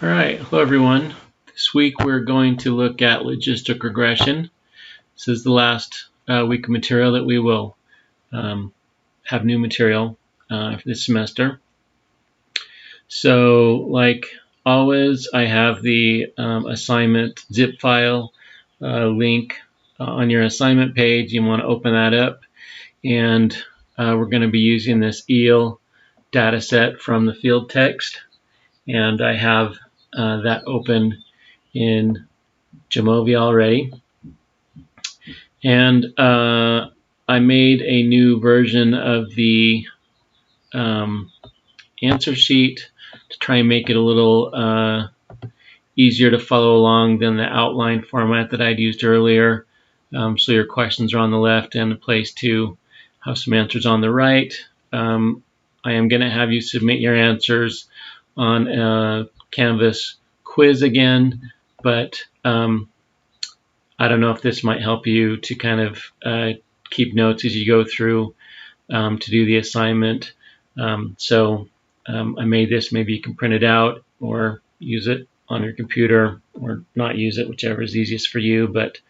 All right, hello everyone. This week we're going to look at logistic regression. This is the last week of material that we will have new material for this semester. So, like always, I have the assignment zip file link on your assignment page. You want to open that up, and we're going to be using this EEL data set from the field text, and I have that open in Jamovi already. And I made a new version of the answer sheet to try and make it a little easier to follow along than the outline format that I'd used earlier. So your questions are on the left and a place to have some answers on the right. I am going to have you submit your answers on a Canvas quiz again, but I don't know if this might help you to kind of keep notes as you go through to do the assignment. So I made this. Maybe you can print it out or use it on your computer or not use it, whichever is easiest for you. But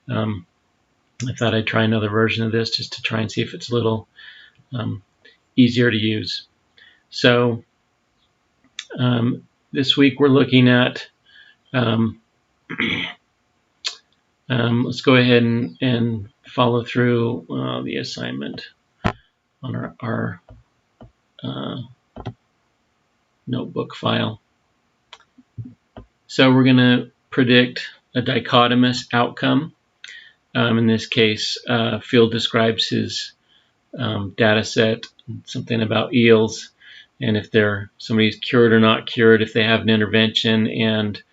I thought I'd try another version of this just to try and see if it's a little easier to use. So this week we're looking at let's go ahead and follow through the assignment on our notebook file. So we're going to predict a dichotomous outcome. In this case, Field describes his data set, something about eels, and if somebody's cured or not cured, if they have an intervention, and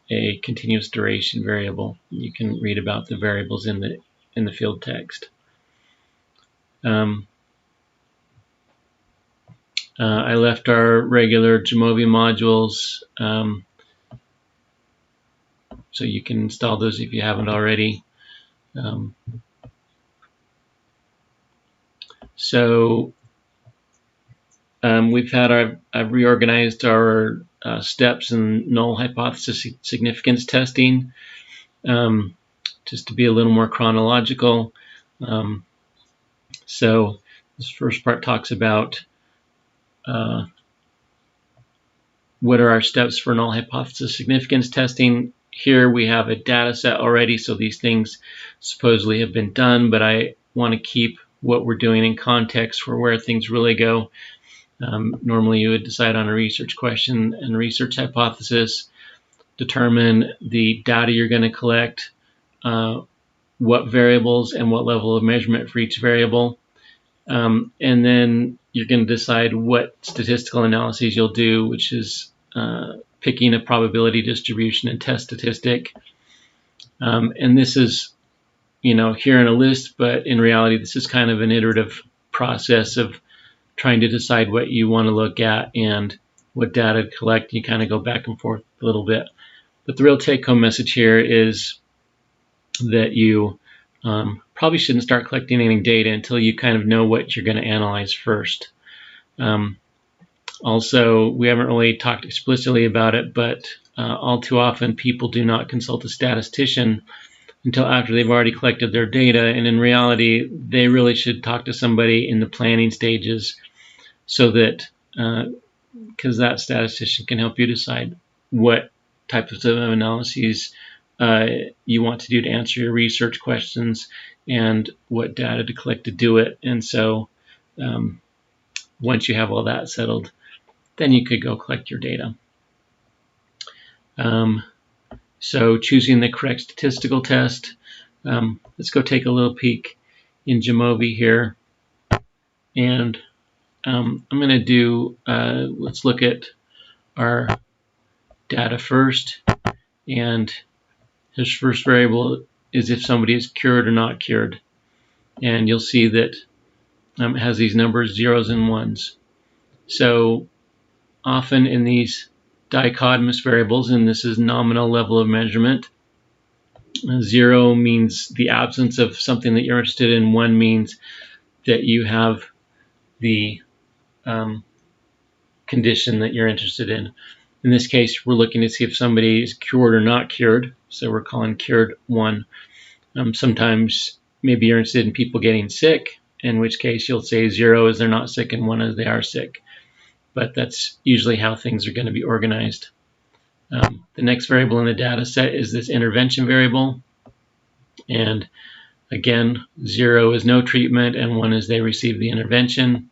a continuous duration variable. You can read about the variables in the field text. I left our regular Jamovi modules, so you can install those if you haven't already. I've reorganized our steps in null hypothesis significance testing, just to be a little more chronological. So this first part talks about what are our steps for null hypothesis significance testing. Here we have a data set already, so these things supposedly have been done, but I want to keep what we're doing in context for where things really go. Normally you would decide on a research question and research hypothesis, determine the data you're going to collect, what variables and what level of measurement for each variable, and then you're going to decide what statistical analyses you'll do, which is picking a probability distribution and test statistic. And this is, here in a list, but in reality, this is kind of an iterative process of trying to decide what you want to look at and what data to collect. You kind of go back and forth a little bit. But the real take-home message here is that you probably shouldn't start collecting any data until you kind of know what you're going to analyze first. Also, we haven't really talked explicitly about it, but all too often people do not consult a statistician until after they've already collected their data, and in reality, they really should talk to somebody in the planning stages, so that, because that statistician can help you decide what types of analyses you want to do to answer your research questions and what data to collect to do it. And so once you have all that settled, then you could go collect your data. So choosing the correct statistical test. Let's go take a little peek in Jamovi here. And I'm going to do, let's look at our data first. And his first variable is if somebody is cured or not cured. And you'll see that it has these numbers, zeros and ones. So often in these dichotomous variables, and this is nominal level of measurement, 0 means the absence of something that you're interested in. 1 means that you have the condition that you're interested in. In this case, we're looking to see if somebody is cured or not cured. So we're calling cured 1. Sometimes maybe you're interested in people getting sick, in which case you'll say 0 is they're not sick and 1 is they are sick. But that's usually how things are going to be organized. The next variable in the data set is this intervention variable. And again, 0 is no treatment and 1 is they receive the intervention.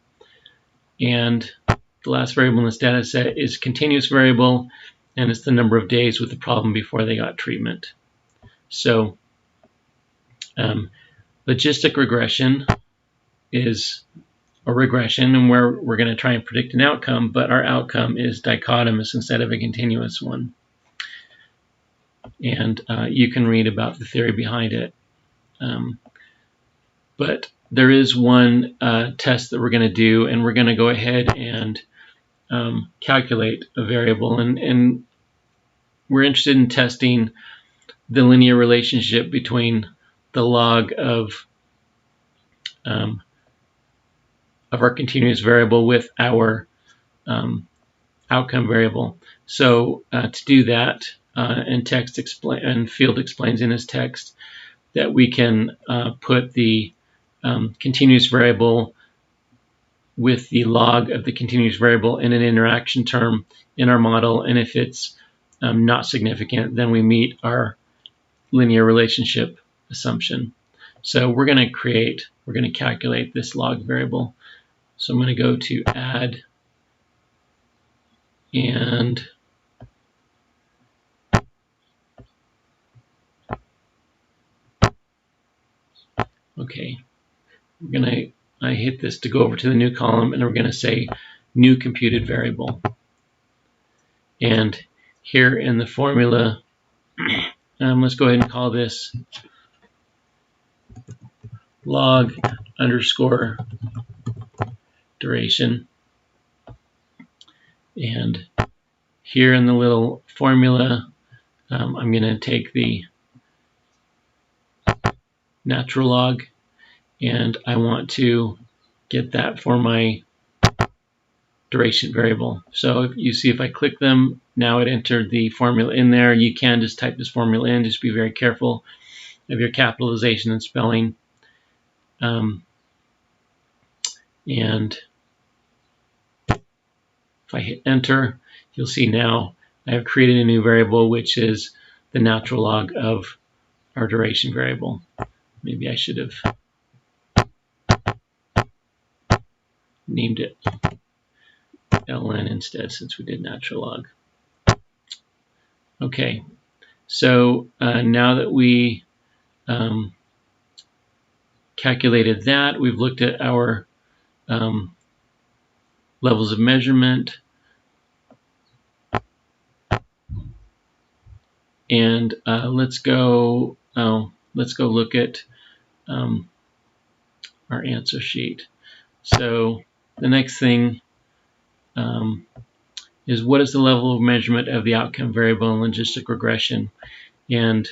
And the last variable in this data set is continuous variable, and it's the number of days with the problem before they got treatment. So logistic regression is a regression and where we're going to try and predict an outcome, but our outcome is dichotomous instead of a continuous one. And you can read about the theory behind it. But there is one test that we're going to do, and we're going to go ahead and calculate a variable. And we're interested in testing the linear relationship between the log of our continuous variable with our outcome variable. So to do that, and Field explains in his text that we can put the continuous variable with the log of the continuous variable in an interaction term in our model, and if it's not significant, then we meet our linear relationship assumption. So we're going to calculate this log variable. So I'm going to go to add and okay, I hit this to go over to the new column, and we're going to say new computed variable. And here in the formula, let's go ahead and call this log underscore duration. And here in the little formula, I'm going to take the natural log, and I want to get that for my duration variable. So if you see, if I click them, now it entered the formula in there. You can just type this formula in. Just be very careful of your capitalization and spelling. And if I hit enter, you'll see now I have created a new variable, which is the natural log of our duration variable. Maybe I should have named it ln instead, since we did natural log. Okay, so now that we calculated that, we've looked at our levels of measurement, and let's go look at our answer sheet. So the next thing is, what is the level of measurement of the outcome variable in logistic regression? And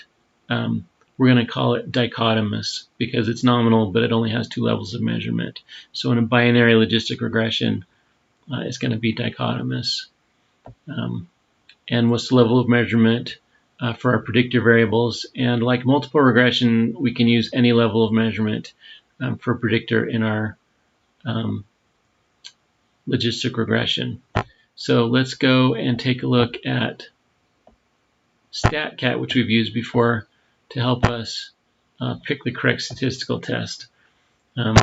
we're going to call it dichotomous because it's nominal, but it only has 2 levels of measurement. So in a binary logistic regression, it's going to be dichotomous. And what's the level of measurement for our predictor variables? And like multiple regression, we can use any level of measurement for predictor in our logistic regression. So let's go and take a look at StatCat, which we've used before, to help us pick the correct statistical test. And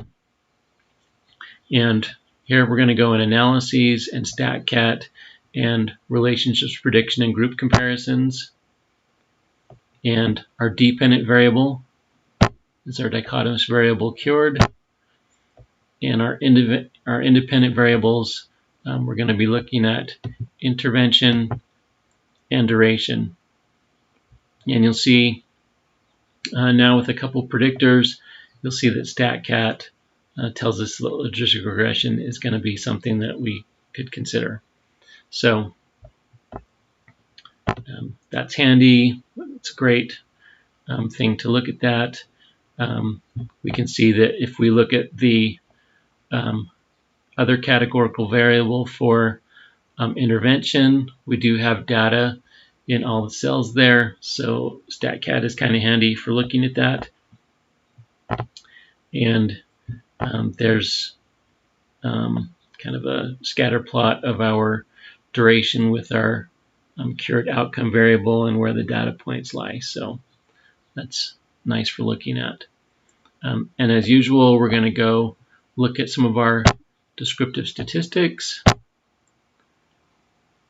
here we're going to go in Analyses and StatCat and Relationships Prediction and Group Comparisons. And our dependent variable is our dichotomous variable cured. And our independent variables, we're going to be looking at intervention and duration. And you'll see now with a couple predictors, you'll see that StatCat tells us that logistic regression is going to be something that we could consider. So that's handy. It's a great thing to look at that. We can see that if we look at the other categorical variable for Intervention, we do have data in all the cells there, so StatCat is kind of handy for looking at that. And there's kind of a scatter plot of our duration with our cured outcome variable and where the data points lie. So that's nice for looking at. And as usual, we're going to go look at some of our descriptive statistics.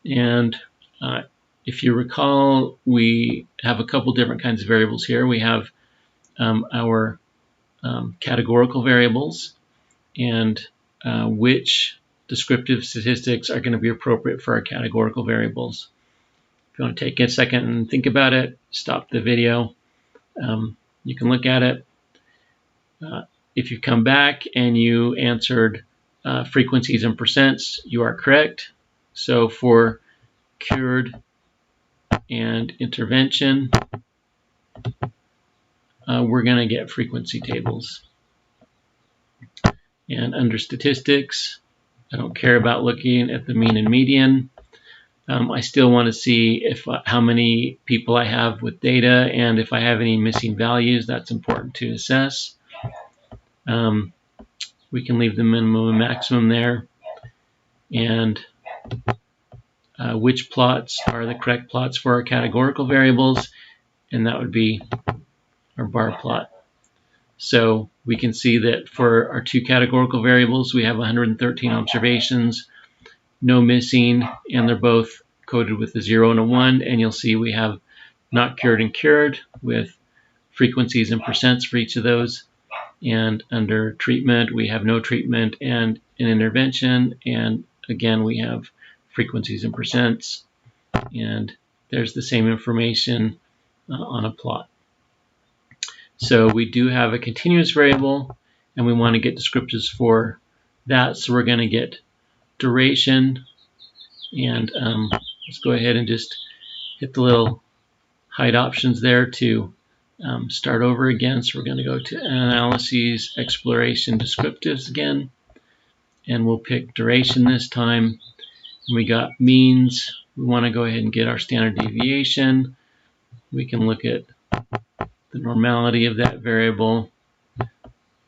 And if you recall, we have a couple different kinds of variables here. We have our categorical variables and which descriptive statistics are going to be appropriate for our categorical variables. If you want to take a second and think about it, stop the video. You can look at it. If you come back and you answered frequencies and percents, you are correct. So for cured and intervention, we're going to get frequency tables. And under statistics, I don't care about looking at the mean and median. I still want to see if how many people I have with data and if I have any missing values. That's important to assess. We can leave the minimum and maximum there. And which plots are the correct plots for our categorical variables, and that would be our bar plot. So we can see that for our two categorical variables, we have 113 observations, no missing, and they're both coded with a 0 and a 1. And you'll see we have not cured and cured with frequencies and percents for each of those. And under treatment, we have no treatment and an intervention. And again, we have frequencies and percents. And there's the same information on a plot. So we do have a continuous variable, and we want to get descriptors for that. So we're going to get duration, and let's go ahead and just hit the little hide options there to start over again. So we're going to go to analyses, exploration, descriptives again, and we'll pick duration this time. And we got means. We want to go ahead and get our standard deviation. We can look at the normality of that variable.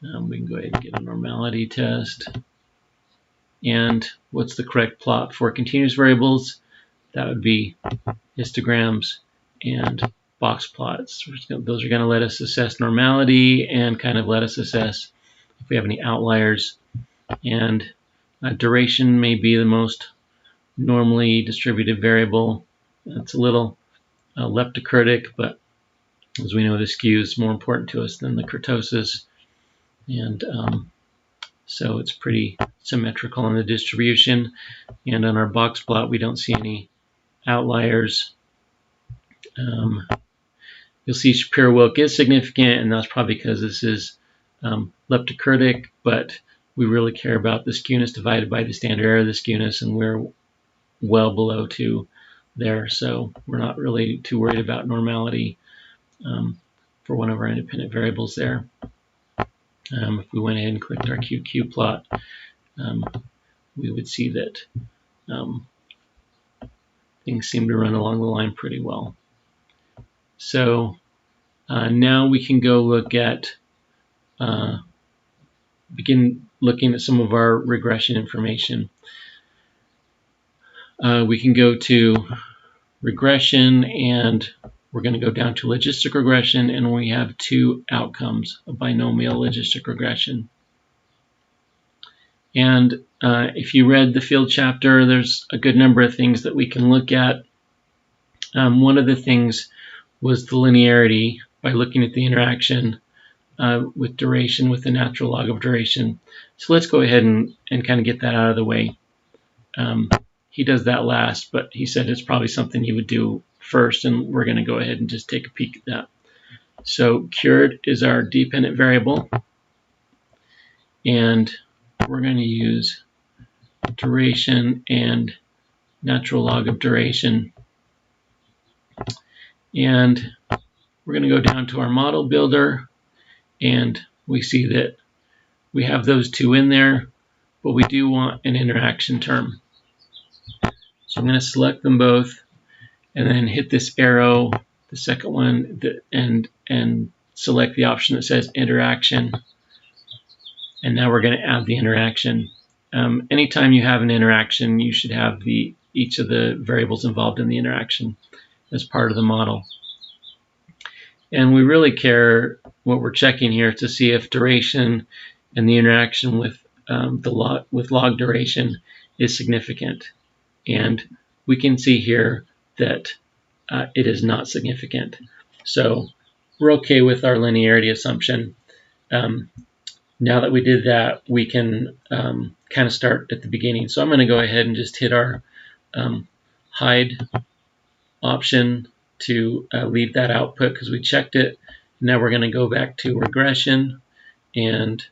We can go ahead and get a normality test. And what's the correct plot for continuous variables? That would be histograms and box plots. Those are going to let us assess normality and kind of let us assess if we have any outliers. And duration may be the most normally distributed variable. It's a little leptokurtic, but as we know, the skew is more important to us than the kurtosis. And so it's pretty symmetrical in the distribution. And on our box plot, we don't see any outliers. You'll see Shapiro-Wilk is significant, and that's probably because this is leptokurtic, but we really care about the skewness divided by the standard error of the skewness, and we're well below 2 there, so we're not really too worried about normality for one of our independent variables there. If we went ahead and clicked our QQ plot, we would see that things seem to run along the line pretty well. So now we can go look at, begin looking at some of our regression information. We can go to regression, and we're going to go down to logistic regression, and we have two outcomes, a binomial logistic regression. And if you read the field chapter, there's a good number of things that we can look at. One of the things was the linearity by looking at the interaction with duration, with the natural log of duration. So let's go ahead and kind of get that out of the way. He does that last, but he said it's probably something you would do first, and we're going to go ahead and just take a peek at that. So cured is our dependent variable, and we're going to use duration and natural log of duration. And we're going to go down to our model builder, and we see that we have those two in there, but we do want an interaction term. So I'm going to select them both and then hit this arrow, the second one, and select the option that says interaction. And now we're going to add the interaction. Anytime you have an interaction, you should have each of the variables involved in the interaction as part of the model. And we really care what we're checking here to see if duration and the interaction with log duration is significant. And we can see here that it is not significant. So we're okay with our linearity assumption. Now that we did that, we can kind of start at the beginning. So I'm going to go ahead and just hit our hide option to leave that output because we checked it. Now we're going to go back to regression and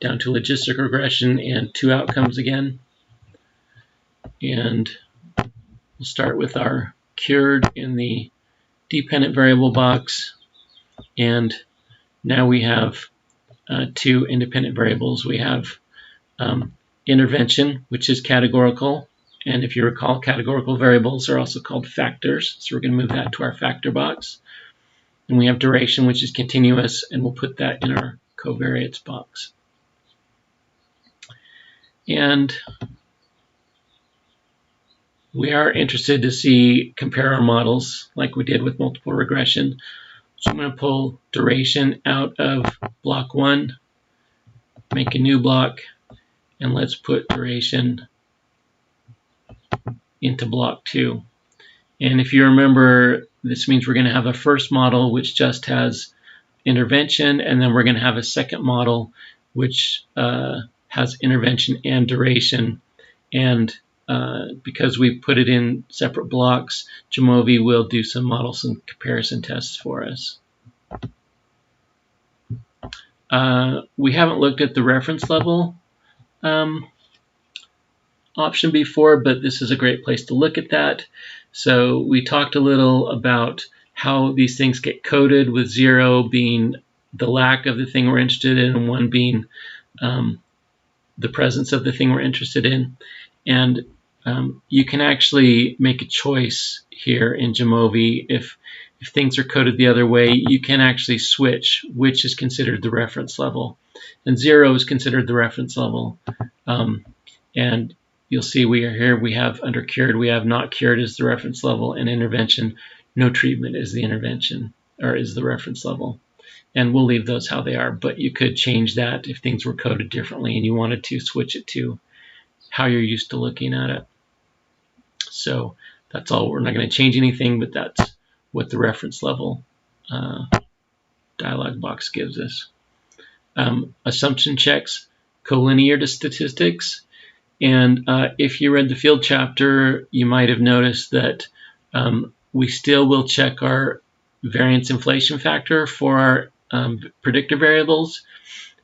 down to logistic regression and 2 outcomes again. And we'll start with our cured in the dependent variable box. And now we have 2 independent variables. We have intervention, which is categorical. And if you recall, categorical variables are also called factors. So we're going to move that to our factor box. And we have duration, which is continuous, and we'll put that in our covariates box. And we are interested to compare our models like we did with multiple regression. So I'm going to pull duration out of block 1, make a new block, and let's put duration into block 2. And if you remember, this means we're going to have a first model which just has intervention, and then we're going to have a second model which has intervention and duration. And because we put it in separate blocks, Jamovi will do some models and comparison tests for us. We haven't looked at the reference level option before, but this is a great place to look at that. So we talked a little about how these things get coded, with 0 being the lack of the thing we're interested in and 1 being the presence of the thing we're interested in. And you can actually make a choice here in Jamovi. If things are coded the other way, you can actually switch which is considered the reference level. And 0 is considered the reference level. And you'll see we have under cured, we have not cured as the reference level, and intervention, no treatment is the intervention, or is the reference level. And we'll leave those how they are, but you could change that if things were coded differently and you wanted to switch it to how you're used to looking at it. So that's all. We're not going to change anything, but that's what the reference level dialog box gives us. Assumption checks, collinear to statistics. And if you read the field chapter, you might have noticed that we still will check our variance inflation factor for our predictor variables.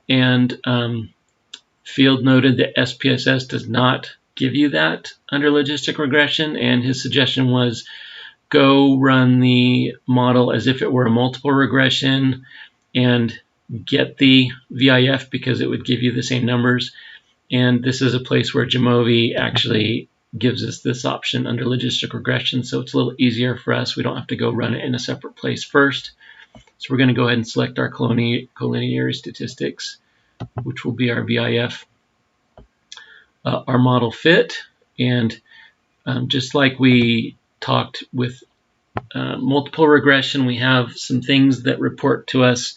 And Field noted that SPSS does not give you that under logistic regression, and his suggestion was go run the model as if it were a multiple regression and get the VIF because it would give you the same numbers. And this is a place where Jamovi actually gives us this option under logistic regression, so it's a little easier for us. We don't have to go run it in a separate place first. So we're going to go ahead and select our collinear statistics, which will be our VIF. Our model fit, and just like we talked with multiple regression, we have some things that report to us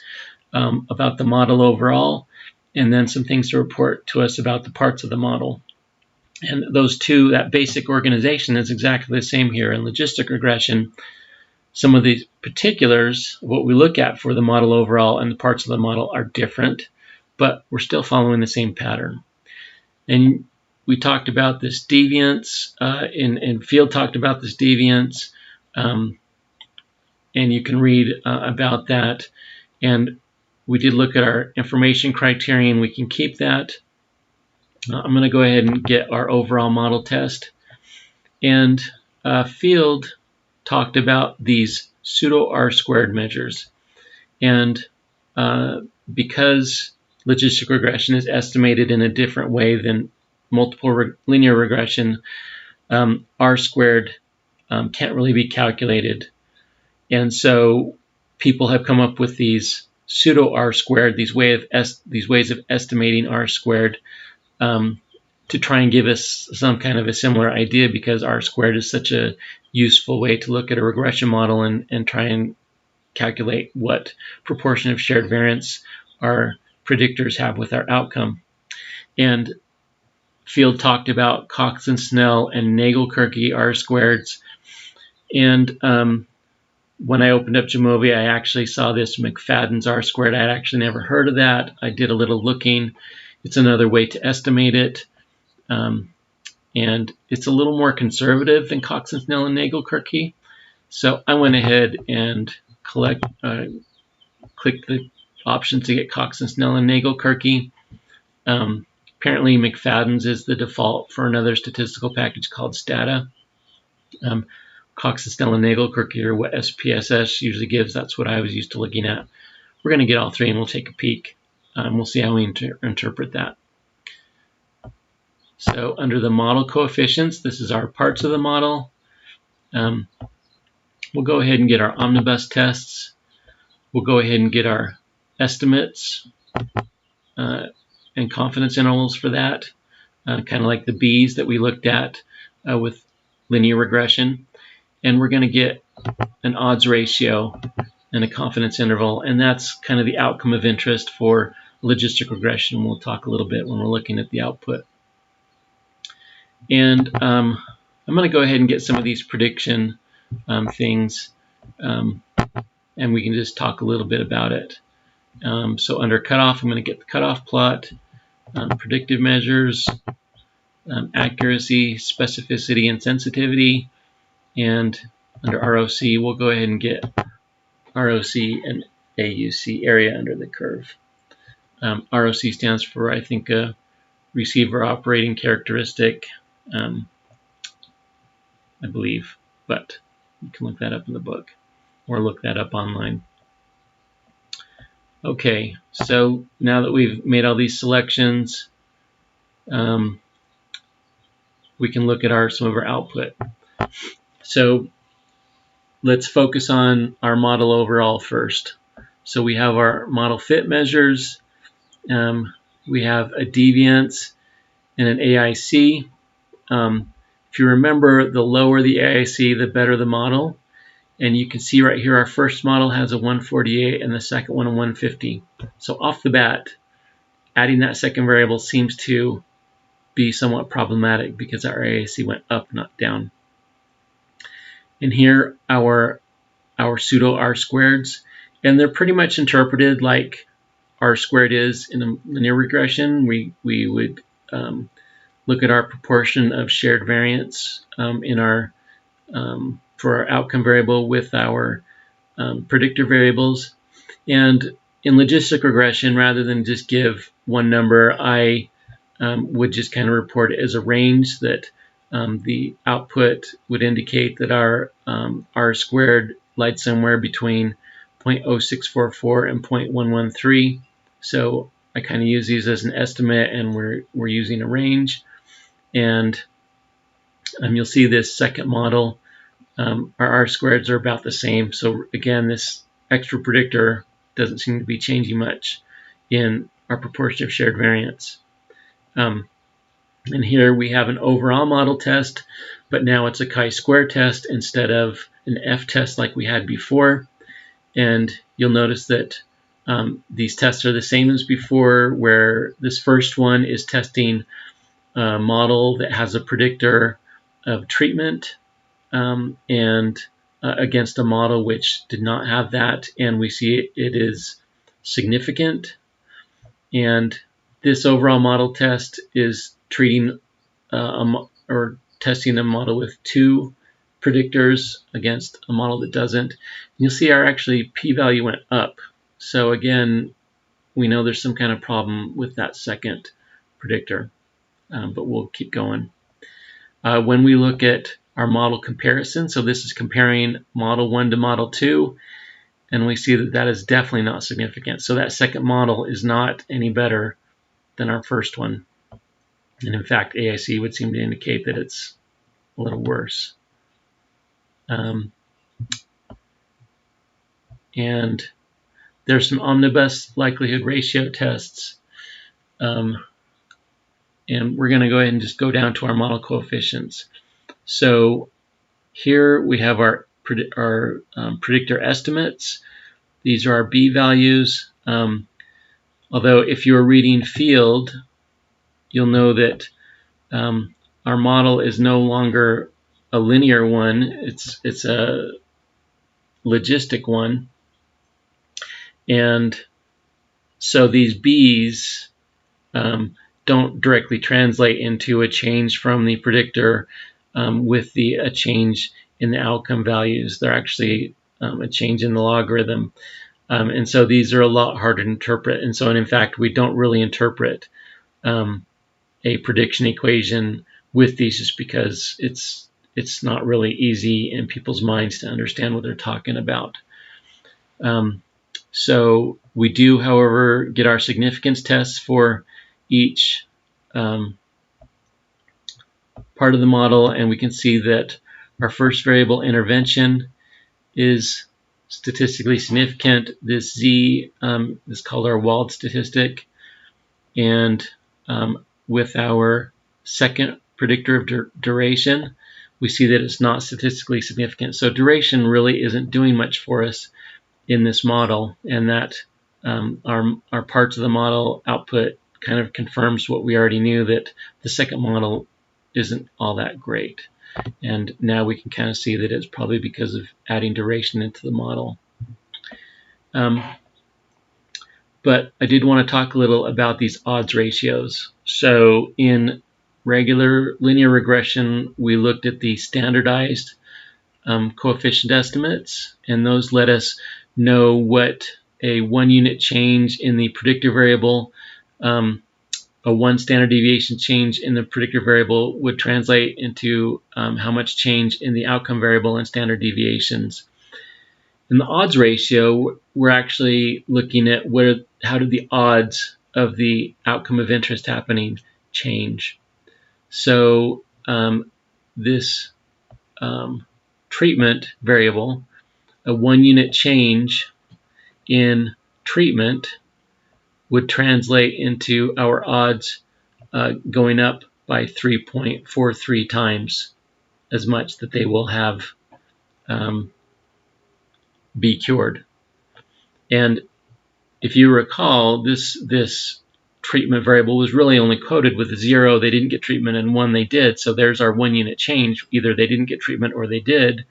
about the model overall, and then some things to report to us about the parts of the model. And those two, that basic organization is exactly the same here. In logistic regression, some of the particulars, what we look at for the model overall and the parts of the model are different, but we're still following the same pattern. And we talked about this deviance, and Field talked about this deviance, and you can read about that. And we did look at our information criterion. We can keep that. I'm going to go ahead and get our overall model test. And Field talked about these pseudo R-squared measures. And because logistic regression is estimated in a different way than multiple linear regression, R squared can't really be calculated. And so people have come up with these pseudo R squared, these ways of estimating R squared, to try and give us some kind of a similar idea, because R squared is such a useful way to look at a regression model and try and calculate what proportion of shared variance our predictors have with our outcome. And Field talked about Cox and Snell and Nagelkerke R squareds. And when I opened up Jamovi, I actually saw this McFadden's R squared. I had actually never heard of that. I did a little looking. It's another way to estimate it. And it's a little more conservative than Cox and Snell and Nagelkerke. So I went ahead and clicked the option to get Cox and Snell and Nagelkerke. Apparently McFadden's is the default for another statistical package called Stata. Cox and Snell and Nagelkerke are what SPSS usually gives. That's what I was used to looking at. We're going to get all three and we'll take a peek. We'll see how we interpret that. So under the model coefficients, this is our parts of the model. We'll go ahead and get our omnibus tests. We'll go ahead and get our estimates and confidence intervals for that, kind of like the B's that we looked at with linear regression. And we're going to get an odds ratio and a confidence interval, and that's kind of the outcome of interest for logistic regression. We'll talk a little bit when we're looking at the output. And I'm going to go ahead and get some of these prediction things, and we can just talk a little bit about it. So under cutoff, I'm going to get the cutoff plot, predictive measures, accuracy, specificity, and sensitivity. And under ROC, we'll go ahead and get ROC and AUC, area under the curve. ROC stands for, I think, a receiver operating characteristic, I believe, but you can look that up in the book or look that up online. Okay, so now that we've made all these selections, we can look at some of our output. So let's focus on our model overall first. So we have our model fit measures. We have a deviance and an AIC. If you remember, the lower the AIC, the better the model. And you can see right here, our first model has a 148 and the second one a 150. So off the bat, adding that second variable seems to be somewhat problematic because our AIC went up, not down. And here our pseudo R squareds, and they're pretty much interpreted like R squared is in a linear regression. We would look at our proportion of shared variance in our for our outcome variable with our predictor variables. And in logistic regression, rather than just give one number, I would just kind of report it as a range that the output would indicate that our R squared lied somewhere between 0.0644 and 0.113. So I kind of use these as an estimate, and we're using a range. And you'll see this second model, our R squareds are about the same. So again, this extra predictor doesn't seem to be changing much in our proportion of shared variance. And here we have an overall model test, but now it's a chi-square test instead of an F test like we had before. And you'll notice that these tests are the same as before, where this first one is testing a model that has a predictor of treatment and against a model which did not have that, and we see it is significant. And this overall model test is treating or testing a model with two predictors against a model that doesn't. You'll see our actually p-value went up. So again, we know there's some kind of problem with that second predictor, but we'll keep going. When we look at our model comparison, so this is comparing model 1 to model 2, and we see that that is definitely not significant. So that second model is not any better than our first one. And in fact, AIC would seem to indicate that it's a little worse. And there's some omnibus likelihood ratio tests. And we're going to go ahead and just go down to our model coefficients. So here we have our predictor estimates. These are our B values. Although if you're reading field, you'll know that our model is no longer a linear one. It's a logistic one. And so these B's don't directly translate into a change from the predictor with a change in the outcome values. They're actually a change in the logarithm. And so these are a lot harder to interpret. And so in fact, we don't really interpret a prediction equation with these just because it's not really easy in people's minds to understand what they're talking about. So we do, however, get our significance tests for each part of the model, and we can see that our first variable intervention is statistically significant. This Z is called our Wald statistic, and with our second predictor of duration, we see that it's not statistically significant. So duration really isn't doing much for us in this model, and that our parts of the model output kind of confirms what we already knew, that the second model isn't all that great. And now we can kind of see that it's probably because of adding duration into the model. But I did want to talk a little about these odds ratios. So in regular linear regression, we looked at the standardized coefficient estimates, and those let us know what a 1 unit change in the predictor variable, a 1 standard deviation change in the predictor variable would translate into how much change in the outcome variable and standard deviations. In the odds ratio, we're actually looking at how did the odds of the outcome of interest happening change. So this treatment variable, a 1 unit change in treatment would translate into our odds going up by 3.43 times as much that they will have be cured. And if you recall, this treatment variable was really only coded with a 0, they didn't get treatment, and 1, they did. So there's our 1 unit change. Either they didn't get treatment or they did.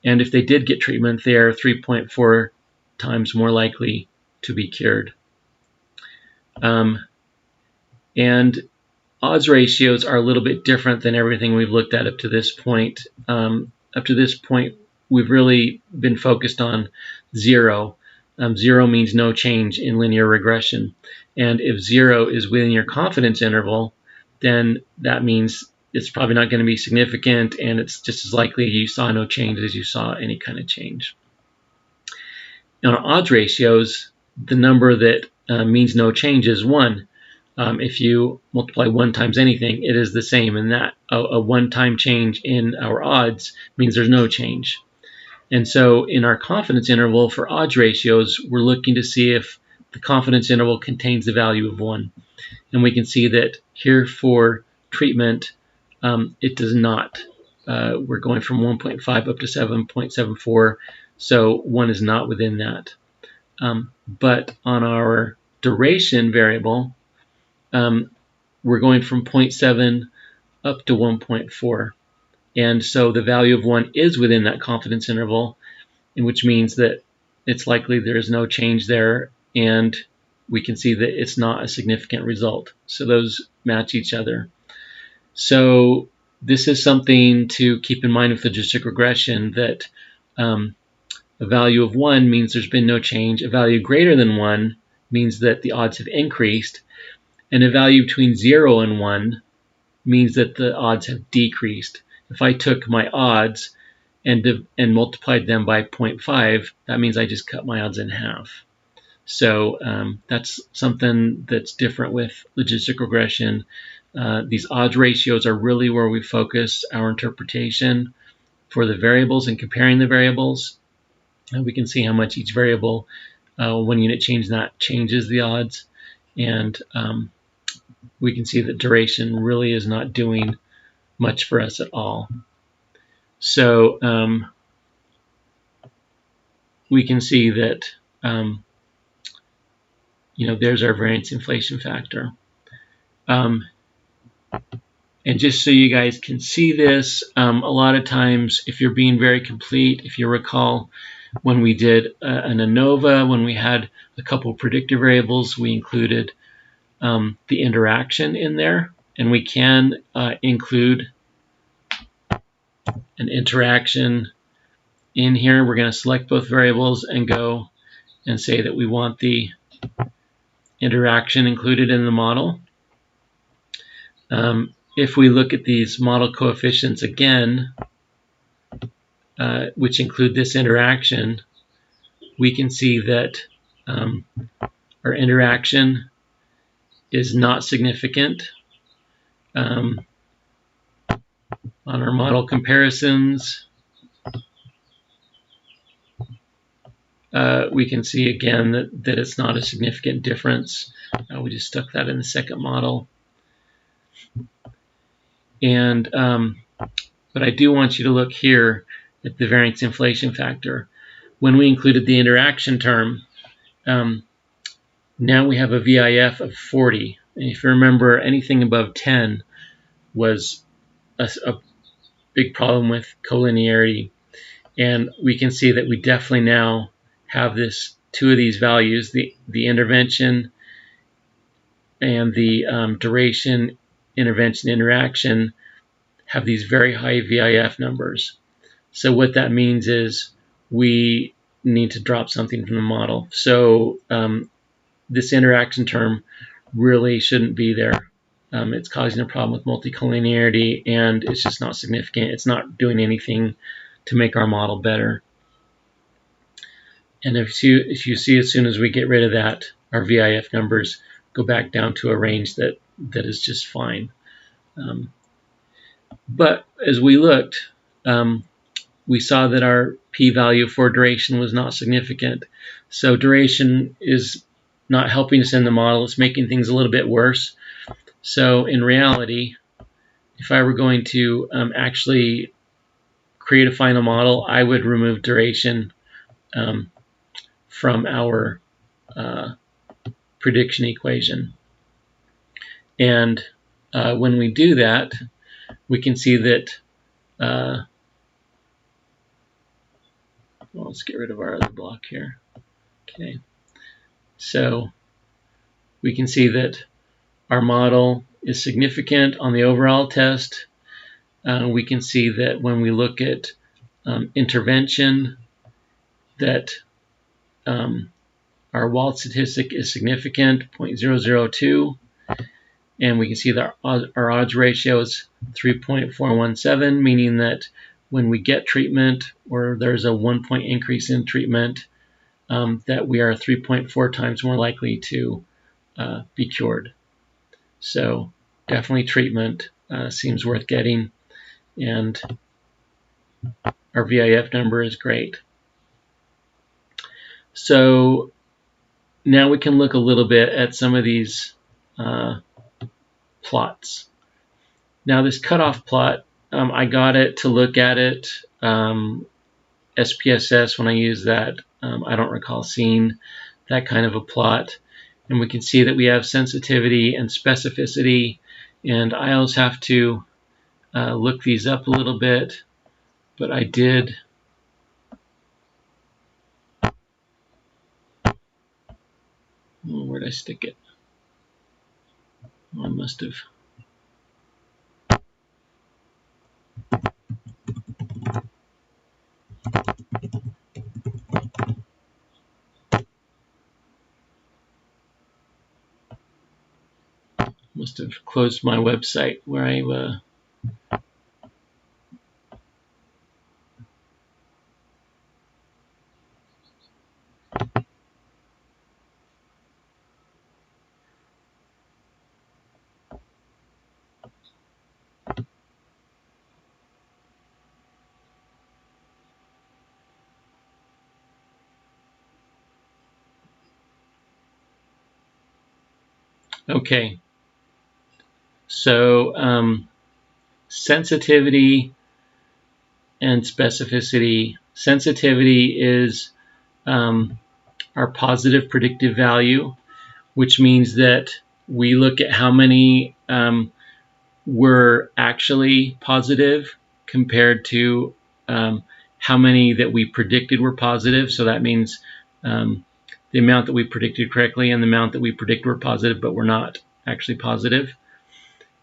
And if they did get treatment, they are 3.4 times more likely to be cured. And odds ratios are a little bit different than everything we've looked at up to this point. Up to this point, we've really been focused on 0. 0 means no change in linear regression. And if 0 is within your confidence interval, then that means it's probably not going to be significant, and it's just as likely you saw no change as you saw any kind of change. Now, on odds ratios, the number that means no change is 1. If you multiply 1 times anything, it is the same, and that a one-time change in our odds means there's no change. And so in our confidence interval for odds ratios, we're looking to see if the confidence interval contains the value of 1. And we can see that here for treatment, it does not. We're going from 1.5 up to 7.74, so 1 is not within that. But on our duration variable, we're going from 0.7 up to 1.4. And so the value of 1 is within that confidence interval, which means that it's likely there is no change there, and we can see that it's not a significant result. So those match each other. So this is something to keep in mind with logistic regression, that a value of 1 means there's been no change. A value greater than 1 means that the odds have increased. And a value between 0 and 1 means that the odds have decreased. If I took my odds and multiplied them by 0.5, that means I just cut my odds in half. So that's something that's different with logistic regression These odds ratios are really where we focus our interpretation for the variables and comparing the variables. And we can see how much each variable, one unit change, that changes the odds. And we can see that duration really is not doing much for us at all. So we can see that, there's our variance inflation factor. And just so you guys can see this, a lot of times if you're being very complete, if you recall when we did an ANOVA, when we had a couple of predictor variables, we included the interaction in there, and we can include an interaction in here. We're going to select both variables and go and say that we want the interaction included in the model. If we look at these model coefficients again, which include this interaction, we can see that our interaction is not significant. On our model comparisons, we can see again that it's not a significant difference. We just stuck that in the second model. And but I do want you to look here at the variance inflation factor. When we included the interaction term, now we have a VIF of 40. And if you remember, anything above 10 was a big problem with collinearity. And we can see that we definitely now have two of these values, the intervention and the duration intervention interaction, have these very high VIF numbers. So what that means is we need to drop something from the model. So this interaction term really shouldn't be there. It's causing a problem with multicollinearity, and it's just not significant. It's not doing anything to make our model better. And if you see, as soon as we get rid of that, our VIF numbers go back down to a range that is just fine. But as we looked, we saw that our p-value for duration was not significant. So duration is not helping us in the model. It's making things a little bit worse. So in reality, if I were going to actually create a final model, I would remove duration from our prediction equation. And when we do that, we can see that, well, let's get rid of our other block here. Okay, so we can see that our model is significant on the overall test. We can see that when we look at intervention, that our Wald statistic is significant, 0.002, and we can see that our odds ratio is 3.417, meaning that when we get treatment or there's a 1-point increase in treatment, that we are 3.4 times more likely to be cured. So definitely treatment seems worth getting, and our VIF number is great. So now we can look a little bit at some of these plots. Now this cutoff plot, I got it to look at it. SPSS, when I use that, I don't recall seeing that kind of a plot. And we can see that we have sensitivity and specificity, and I always have to look these up a little bit, but I did. Oh, where'd I stick it? Oh, I must have. Must have closed my website where I Okay, so sensitivity and specificity. Sensitivity is our positive predictive value, which means that we look at how many were actually positive compared to how many that we predicted were positive. So that means the amount that we predicted correctly and the amount that we predict were positive but were not actually positive.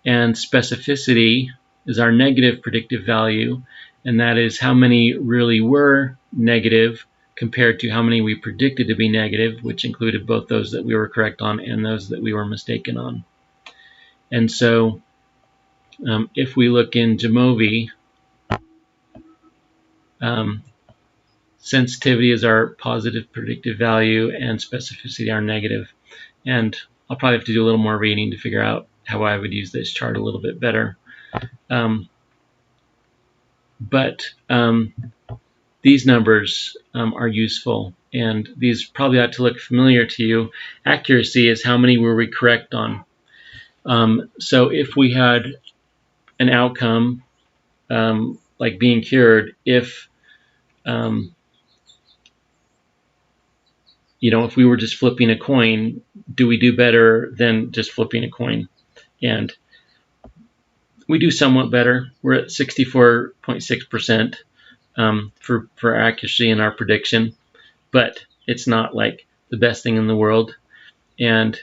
And specificity is our negative predictive value, and that is how many really were negative compared to how many we predicted to be negative, which included both those that we were correct on and those that we were mistaken on. And so if we look in Jamovi, sensitivity is our positive predictive value and specificity our negative. And I'll probably have to do a little more reading to figure out how I would use this chart a little bit better. But these numbers are useful, and these probably ought to look familiar to you. Accuracy is how many were we correct on. So if we had an outcome like being cured, if if we were just flipping a coin, do we do better than just flipping a coin? And we do somewhat better. We're at 64.6% for accuracy in our prediction, but it's not like the best thing in the world. And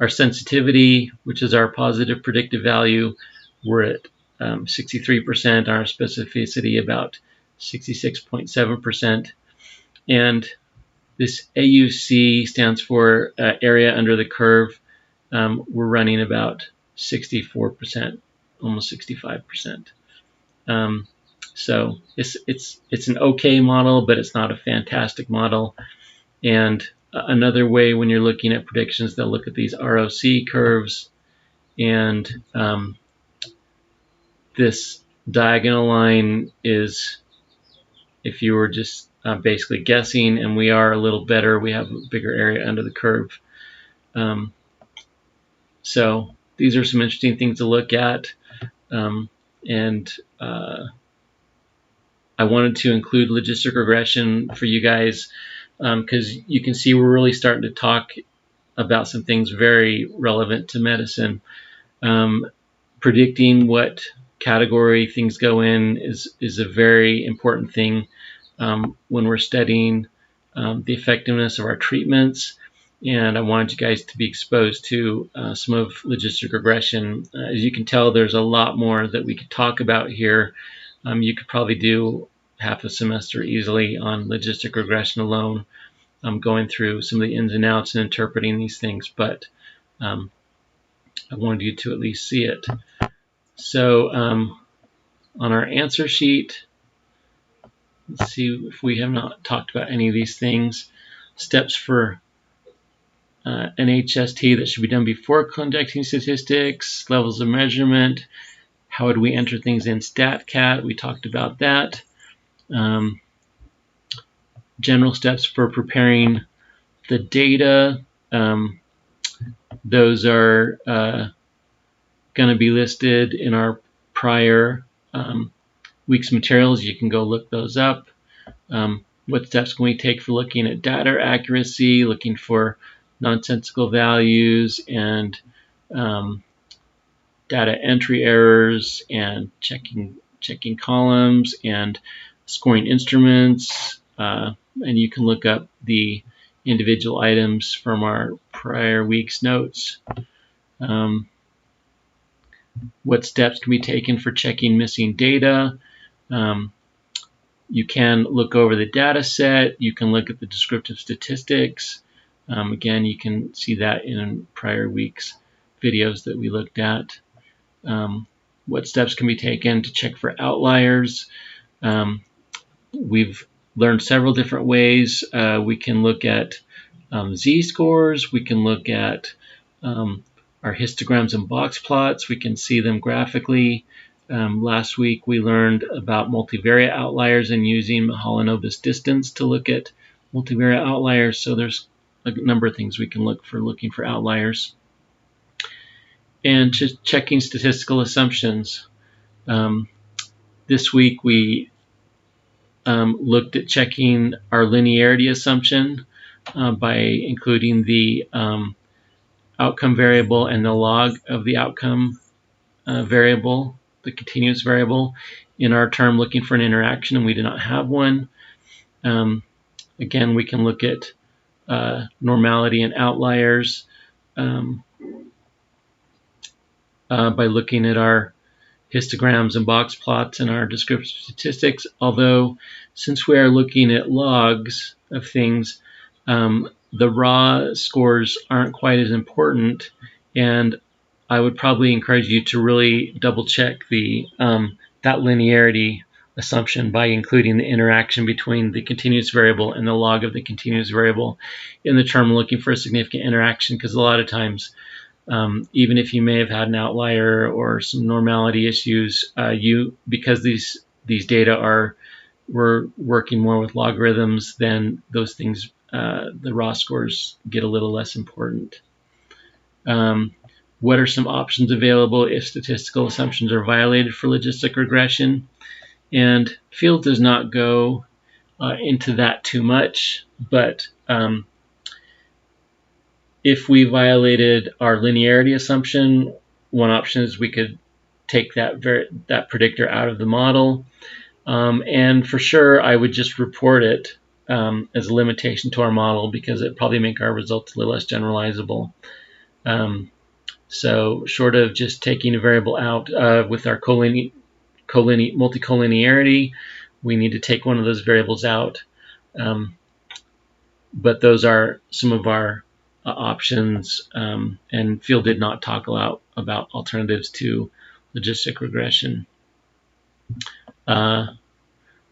our sensitivity, which is our positive predictive value, we're at 63%, our specificity about 66.7%. And this AUC stands for area under the curve. We're running about 64%, almost 65%. So it's an okay model, but it's not a fantastic model. And another way when you're looking at predictions, they'll look at these ROC curves, and this diagonal line is if you were just basically guessing, and we are a little better. We have a bigger area under the curve. So these are some interesting things to look at. And I wanted to include logistic regression for you guys because you can see we're really starting to talk about some things very relevant to medicine. Predicting what category things go in is a very important thing when we're studying the effectiveness of our treatments. And I wanted you guys to be exposed to some of logistic regression. As you can tell, there's a lot more that we could talk about here. You could probably do half a semester easily on logistic regression alone, going through some of the ins and outs and interpreting these things, but I wanted you to at least see it. So on our answer sheet, let's see if we have not talked about any of these things. Steps for an HST that should be done before conducting statistics, levels of measurement, how would we enter things in StatCat, we talked about that. General steps for preparing the data, those are going to be listed in our prior week's materials. You can go look those up. What steps can we take for looking at data accuracy, looking for nonsensical values and data entry errors, and checking columns and scoring instruments. And you can look up the individual items from our prior week's notes. What steps can be taken for checking missing data? You can look over the data set. You can look at the descriptive statistics. Again, you can see that in prior week's videos that we looked at. What steps can be taken to check for outliers? We've learned several different ways. We can look at z-scores. We can look at our histograms and box plots. We can see them graphically. Last week we learned about multivariate outliers and using Mahalanobis distance to look at multivariate outliers. So there's a number of things we can look for looking for outliers. and checking statistical assumptions. This week we looked at checking our linearity assumption by including the outcome variable and the log of the outcome variable, the continuous variable, in our term looking for an interaction, and we did not have one. Again, we can look at normality and outliers by looking at our histograms and box plots and our descriptive statistics, although since we are looking at logs of things, the raw scores aren't quite as important, and I would probably encourage you to really double check that linearity assumption by including the interaction between the continuous variable and the log of the continuous variable in the term looking for a significant interaction, because a lot of times even if you may have had an outlier or some normality issues, because these data we're working more with logarithms, then those things, the raw scores get a little less important. What are some options available if statistical assumptions are violated for logistic regression? And field does not go into that too much, but if we violated our linearity assumption, one option is we could take that predictor out of the model. And for sure, I would just report it as a limitation to our model, because it'd probably make our results a little less generalizable. So short of just taking a variable out with our multicollinearity, we need to take one of those variables out. But those are some of our options, and field did not talk about alternatives to logistic regression.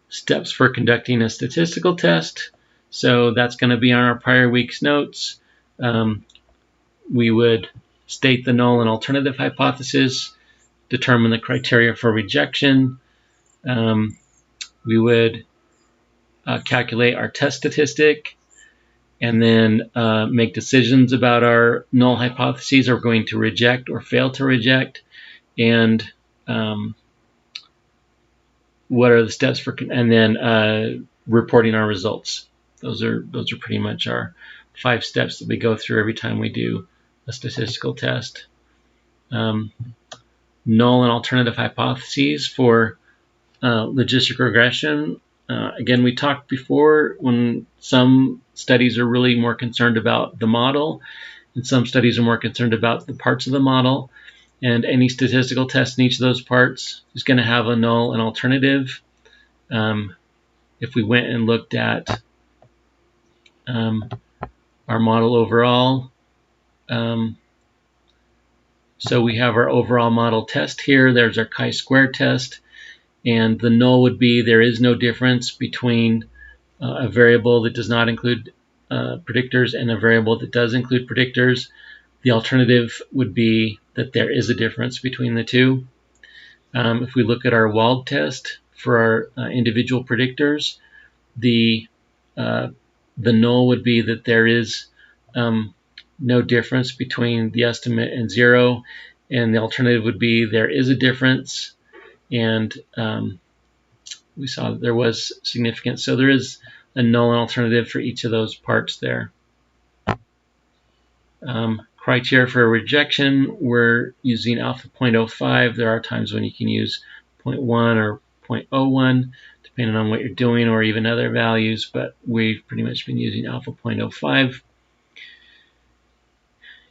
Steps for conducting a statistical test. So that's going to be on our prior week's notes. We would state the null and alternative hypothesis, determine the criteria for rejection. We would calculate our test statistic, and then make decisions about our null hypotheses. Are we going to reject or fail to reject? And what are the steps for, and then reporting our results. Those are pretty much our 5 steps that we go through every time we do a statistical test. Null and alternative hypotheses for logistic regression. Again, we talked before, when some studies are really more concerned about the model, and some studies are more concerned about the parts of the model. And any statistical test in each of those parts is going to have a null and alternative. If we went and looked at our model overall, so we have our overall model test here. There's our chi-square test. And the null would be there is no difference between a variable that does not include predictors and a variable that does include predictors. The alternative would be that there is a difference between the two. If we look at our Wald test for our individual predictors, the null would be that there is no difference between the estimate and 0, and the alternative would be there is a difference, and we saw that there was significance. So there is a null and alternative for each of those parts there. Criteria for rejection, we're using alpha 0.05. There are times when you can use 0.1 or 0.01, depending on what you're doing, or even other values, but we've pretty much been using alpha 0.05.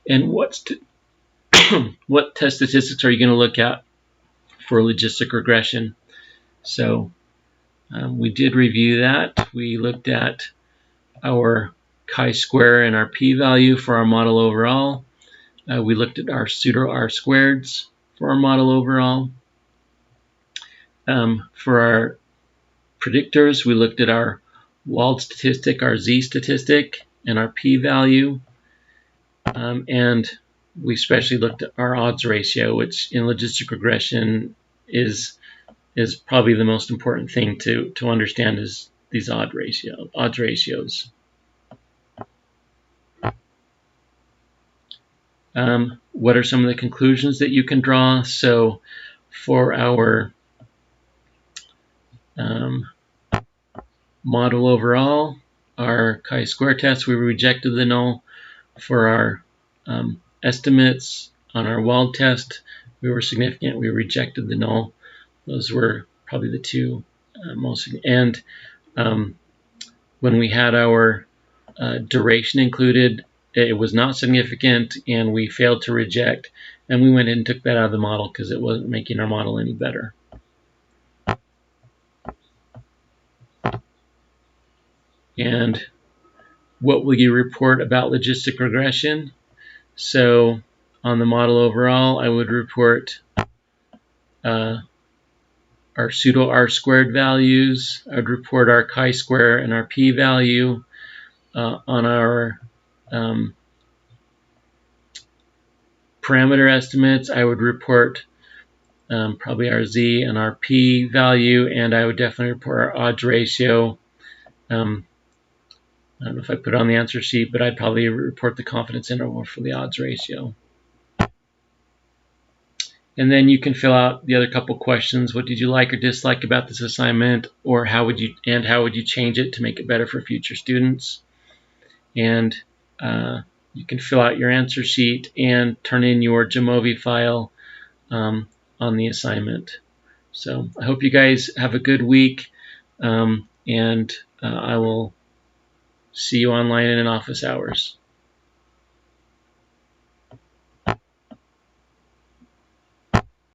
And what test statistics are you going to look at for logistic regression? So we did review that. We looked at our chi-square and our p-value for our model overall. We looked at our pseudo r-squareds for our model overall. For our predictors, we looked at our Wald statistic, our z statistic, and our p-value. And we especially looked at our odds ratio, which in logistic regression is probably the most important thing to understand, is these odds ratios. What are some of the conclusions that you can draw? So for our model overall, our chi-square test, we rejected the null. For our estimates on our wald test, we were significant. We rejected the null. Those were probably the two most. And when we had our duration included, it was not significant, and we failed to reject. And we went and took that out of the model because it wasn't making our model any better. And what will you report about logistic regression? So on the model overall, I would report our pseudo r-squared values. I would report our chi-square and our p-value. On our parameter estimates, I would report probably our z and our p-value, and I would definitely report our odds ratio. I don't know if I put it on the answer sheet, but I'd probably report the confidence interval for the odds ratio. And then you can fill out the other couple questions. What did you like or dislike about this assignment, or how would you change it to make it better for future students? And you can fill out your answer sheet and turn in your Jamovi file on the assignment. So I hope you guys have a good week, and I will see you online and in office hours.